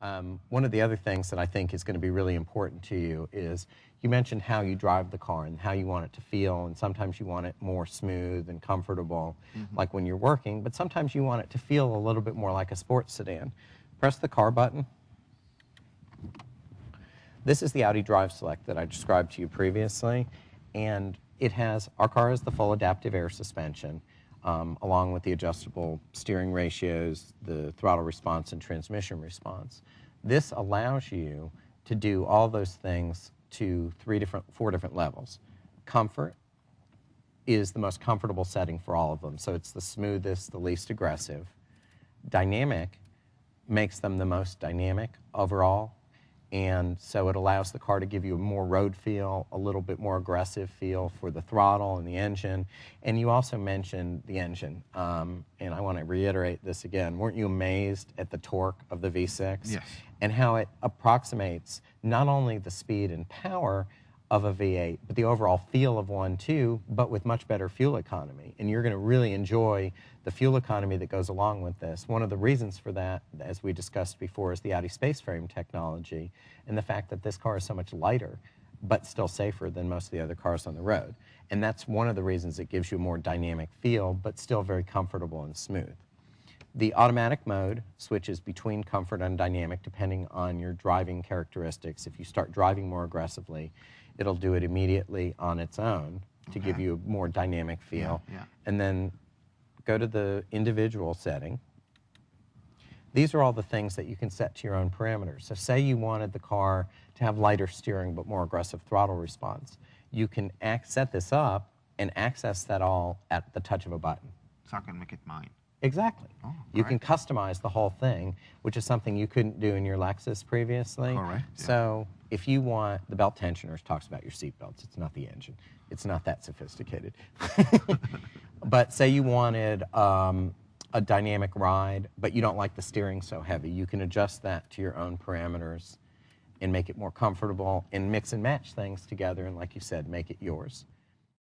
One of the other things that I think is going to be really important to you is you mentioned how you drive the car and how you want it to feel, and sometimes you want it more smooth and comfortable, like when you're working, but sometimes you want it to feel a little bit more like a sports sedan. Press the car button. This is the Audi Drive Select that I described to you previously, and our car has the full adaptive air suspension, along with the adjustable steering ratios, the throttle response, and transmission response. This allows you to do all those things to 4 different levels. Comfort is the most comfortable setting for all of them, so it's the smoothest, the least aggressive. Dynamic makes them the most dynamic overall, and so it allows the car to give you a more road feel, a little bit more aggressive feel for the throttle and the engine. And you also mentioned the engine, and I want to reiterate this again. Weren't you amazed at the torque of the V6? Yes. And how it approximates not only the speed and power of a V8, but the overall feel of one too, but with much better fuel economy. And you're going to really enjoy the fuel economy that goes along with this. One of the reasons for that, as we discussed before, is the Audi space frame technology and the fact that this car is so much lighter, but still safer than most of the other cars on the road. And that's one of the reasons it gives you a more dynamic feel, but still very comfortable and smooth. The automatic mode switches between comfort and dynamic depending on your driving characteristics. If you start driving more aggressively, it'll do it immediately on its own to give you a more dynamic feel. And then go to the individual setting. These are all the things that you can set to your own parameters. So say you wanted the car to have lighter steering but more aggressive throttle response. You can set this up and access that all at the touch of a button. So I can make it mine. Exactly. Oh, you can customize the whole thing, which is something you couldn't do in your Lexus previously. Correct. So if you want, the belt tensioners talks about your seat belts. It's not the engine. It's not that sophisticated. But say you wanted a dynamic ride, but you don't like the steering so heavy, you can adjust that to your own parameters and make it more comfortable and mix and match things together and, like you said, make it yours.